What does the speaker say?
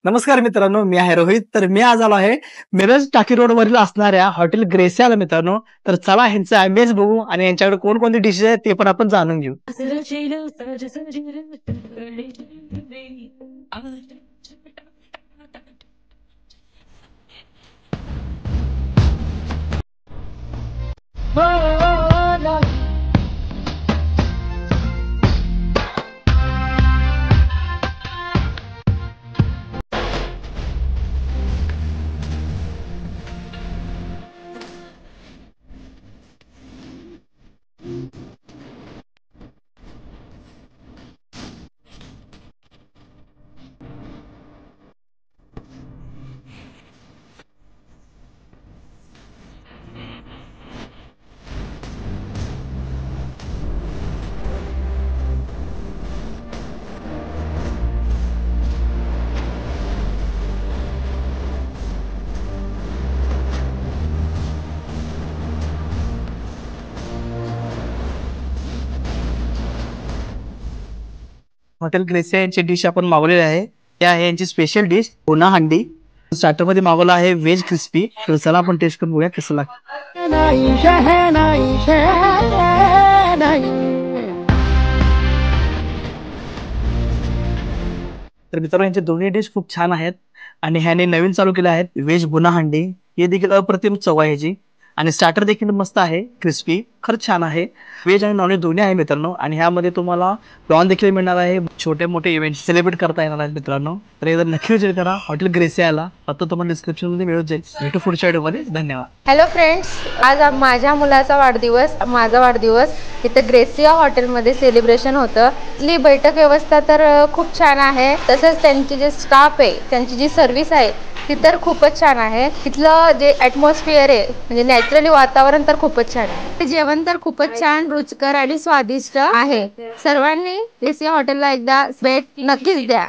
नमस्कार मित्रांनो, मी आहे रोहित. तर मी आज आलो आहे मिरज टाकी रोडवरील असणाऱ्या हॉटेल ग्रेसियाला मित्रांनो. तर चला ह्यांचा अमेज बघू आणि यांच्याकडे कोणकोणते डिशेस आहेत ते पण आपण जाणून घेऊ. हॉटेल ग्रेसिया यांची डिश आपण मागवलेली आहे. ते आहे यांची स्पेशल डिश पुना हंडी. स्टार्टर मध्ये मागवलं आहे व्हेज क्रिस्पी. तर चला आपण टेस्ट करून बघूया कसं लागतं. तर मित्रांनो यांचे दोन्ही डिश खूप छान आहेत आणि ह्याने नवीन चालू केले आहेत व्हेज गुना हंडी. हे देखील अप्रतिम चव आहे ह्याची आणि स्टार्टर देखील मस्त आहे, क्रिस्पी खरंच छान आहे. व्हेज आणि नॉनव्हेज दोन्ही आहे मित्रांनो आणि ह्यामध्ये तुम्हाला प्रॉन देखील मिळणार आहे. छोटे मोठे इव्हेंट सेलिब्रेट करता येणार आहेत मित्रांनो. तर एकदा नक्की विजिट करा हॉटेल ग्रेसियाला. आता तुम्हाला डिस्क्रिप्शन मध्ये मिळून जाईल. भेटू पुढच्या व्हिडिओमध्ये. धन्यवाद. हॅलो फ्रेंड्स, आज माझ्या मुलाचा माझा वाढदिवस इथं ग्रेसिया हॉटेलमध्ये सेलिब्रेशन होतं. इथली बैठक व्यवस्था तर खूप छान आहे. तसंच त्यांचे जे स्टाफ आहे, त्यांची जी सर्व्हिस आहे ती तर खूपच छान आहे. तिथलं जे ॲटमॉस्फिअर आहे म्हणजे नॅचरली वातावरण तर खूपच छान आहे. जेवण तर खूपच छान, रुचकर आणि स्वादिष्ट आहे. सर्वांनी ग्रेसिया हॉटेलला एकदा भेट नक्कीच द्या.